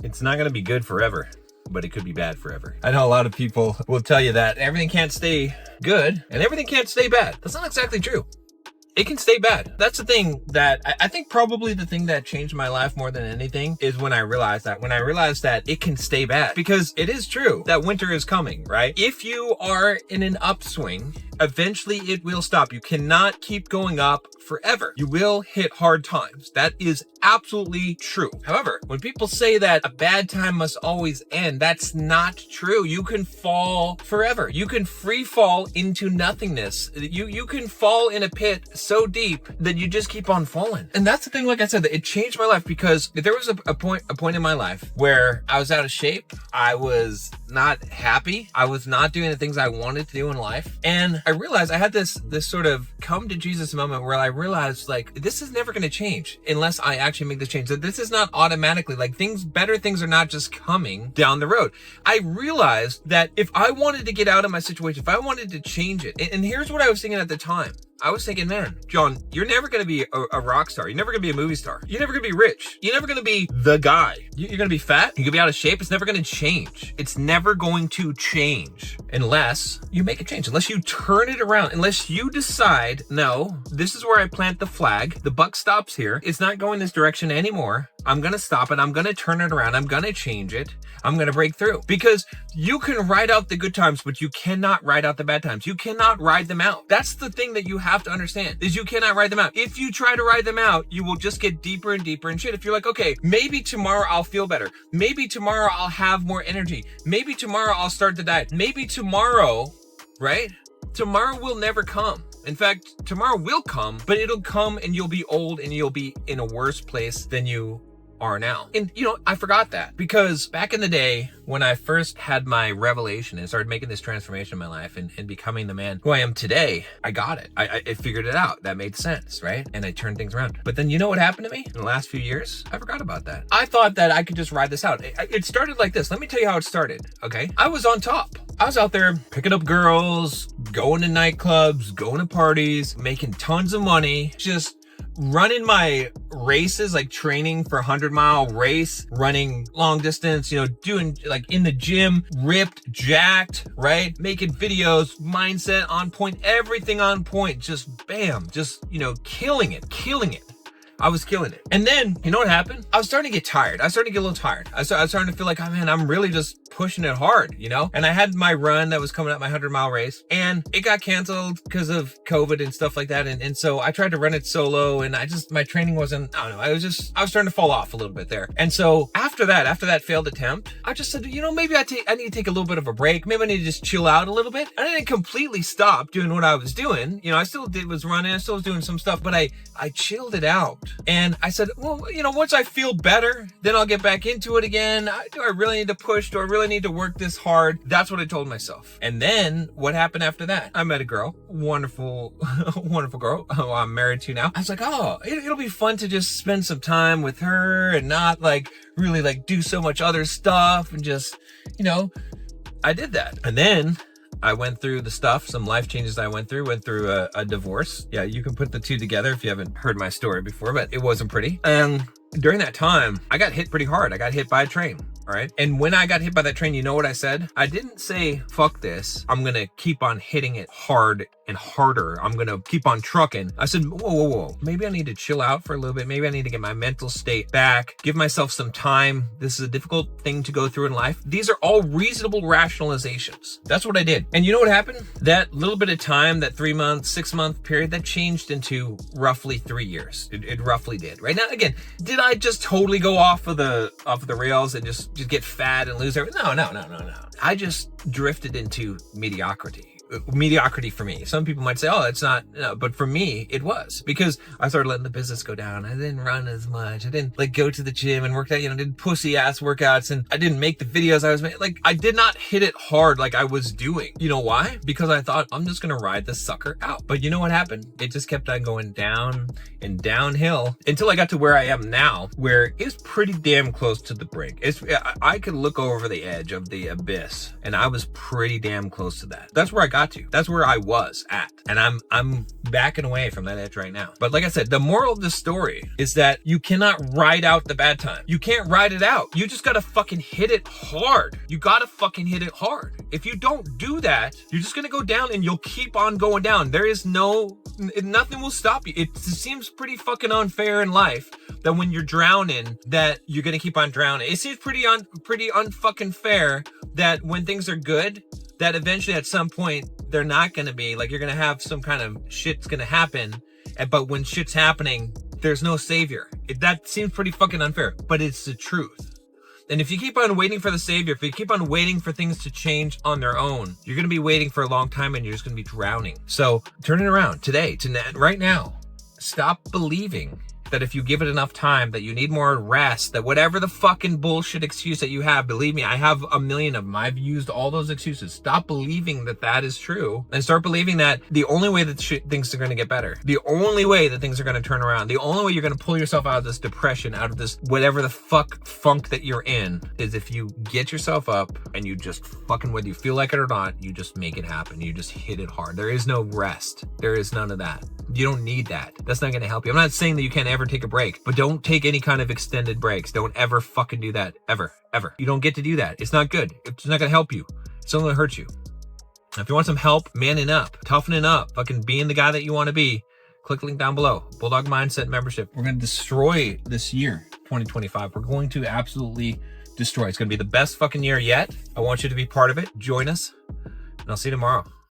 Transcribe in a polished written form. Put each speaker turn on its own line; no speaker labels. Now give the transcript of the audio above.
It's not going to be good forever, but it could be bad forever. I know a lot of people will tell you that everything can't stay good and everything can't stay bad. That's not exactly true. It can stay bad. That's the thing that I think probably the thing that changed my life more than anything is when I realized that it can stay bad, because it is true that winter is coming, right? If you are in an upswing, eventually it will stop. You cannot keep going up forever. You will hit hard times. That is absolutely true. However, when people say that a bad time must always end, that's not true. You can fall forever. You can free fall into nothingness. You can fall in a pit so deep that you just keep on falling. And that's the thing, like I said, that it changed my life, because there was a point in my life where I was out of shape. I was not happy. I was not doing the things I wanted to do in life. And I realized I had this sort of come to Jesus moment where I realized, like, this is never going to change unless I actually make this change. That this is not automatically, like, better things are not just coming down the road. I realized that if I wanted to get out of my situation, if I wanted to change it, and here's what I was thinking at the time. I was thinking, man, John, you're never going to be a rock star. You're never going to be a movie star. You're never going to be rich. You're never going to be the guy. You're going to be fat. You're going to be out of shape. It's never going to change. It's never going to change unless you make a change, unless you turn it around, unless you decide, no, this is where I plant the flag. The buck stops here. It's not going this direction anymore. I'm going to stop it. I'm going to turn it around. I'm going to change it. I'm going to break through, because you can ride out the good times, but you cannot ride out the bad times. You cannot ride them out. That's the thing that you have to understand, is you cannot ride them out. If you try to ride them out, you will just get deeper and deeper in shit. If you're like, okay, maybe tomorrow I'll feel better. Maybe tomorrow I'll have more energy. Maybe tomorrow I'll start the diet. Maybe tomorrow, right? Tomorrow will never come. In fact, tomorrow will come, but it'll come and you'll be old and you'll be in a worse place than you are now. And I forgot that, because back in the day when I first had my revelation and started making this transformation in my life and becoming the man who I am today, I got it. I figured it out. That made sense, right? And I turned things around. But then you know what happened to me in the last few years? I forgot about that. I thought that I could just ride this out. It started like this. Let me tell you how it started, okay? I was on top. I was out there picking up girls, going to nightclubs, going to parties, making tons of money, just running my races, like training for 100-mile race, running long distance, doing like in the gym, ripped, jacked, right? Making videos, mindset on point, everything on point, just bam, just, killing it. I was killing it. And then, you know what happened? I was starting to get tired. I was starting to get a little tired. I was starting to feel like, oh man, I'm really just pushing it hard, And I had my run that was coming up, my 100-mile race, and it got canceled because of COVID and stuff like that. And so I tried to run it solo, and my training wasn't, I don't know, I was starting to fall off a little bit there. And so after that failed attempt, I just said, maybe I need to take a little bit of a break. Maybe I need to just chill out a little bit. I didn't completely stop doing what I was doing. I still was running, I still was doing some stuff, but I chilled it out. And I said, well, once I feel better, then I'll get back into it again. Do I really need to push? Do I really need to work this hard? That's what I told myself. And then what happened after that? I met a girl, wonderful, wonderful girl who I'm married to now. I was like, oh, it'll be fun to just spend some time with her and not really do so much other stuff and just, I did that. And then I went through the stuff, some life changes I went through a divorce. Yeah, you can put the two together if you haven't heard my story before, but it wasn't pretty. And during that time, I got hit pretty hard. I got hit by a train. All right. And when I got hit by that train, you know what I said? I didn't say, fuck this. I'm going to keep on hitting it hard and harder. I'm going to keep on trucking. I said, whoa. Maybe I need to chill out for a little bit. Maybe I need to get my mental state back, give myself some time. This is a difficult thing to go through in life. These are all reasonable rationalizations. That's what I did. And you know what happened? That little bit of time, that 3 month, 6 month period, that changed into roughly 3 years. It roughly did. Right now, again, did I just totally go off of the rails and just get fat and lose everything? No. I just drifted into mediocrity. Mediocrity for me. Some people might say, oh, it's not, no, but for me, it was, because I started letting the business go down. I didn't run as much. I didn't go to the gym and work out, did pussy ass workouts, and I didn't make the videos I was making. I did not hit it hard like I was doing. You know why? Because I thought, I'm just going to ride this sucker out. But you know what happened? It just kept on going down and downhill until I got to where I am now, where it's pretty damn close to the brink. I could look over the edge of the abyss, and I was pretty damn close to that. That's where I got got to. That's where I was at. And I'm backing away from that edge right now. But like I said, the moral of the story is that you cannot ride out the bad time. You can't ride it out. You just gotta fucking hit it hard. You gotta fucking hit it hard. If you don't do that, you're just gonna go down and you'll keep on going down. There is nothing will stop you. It seems pretty fucking unfair in life that when you're drowning, that you're gonna keep on drowning. It seems pretty unfucking fair that when things are good, that eventually at some point they're not gonna be. Like, you're gonna have some kind of shit's gonna happen, but when shit's happening, there's no savior. That seems pretty fucking unfair, but it's the truth. And if you keep on waiting for the savior, if you keep on waiting for things to change on their own, you're gonna be waiting for a long time and you're just gonna be drowning. So turn it around today, right now. Stop believing that if you give it enough time, that you need more rest, that whatever the fucking bullshit excuse that you have, believe me, I have a million of them. I've used all those excuses. Stop believing that that is true and start believing that the only way that things are going to get better, the only way that things are going to turn around, the only way you're going to pull yourself out of this depression, out of this whatever the fuck funk that you're in, is if you get yourself up and you just fucking, whether you feel like it or not, you just make it happen. You just hit it hard. There is no rest. There is none of that. You don't need that. That's not going to help you. I'm not saying that you can't ever take a break, but don't take any kind of extended breaks. Don't ever fucking do that. Ever. You don't get to do that. It's not good. It's not going to help you. It's only going to hurt you. If you want some help, manning up, toughening up, fucking being the guy that you want to be, click the link down below. Bulldog Mindset membership. We're going to destroy this year, 2025. We're going to absolutely destroy. It's going to be the best fucking year yet. I want you to be part of it. Join us, and I'll see you tomorrow.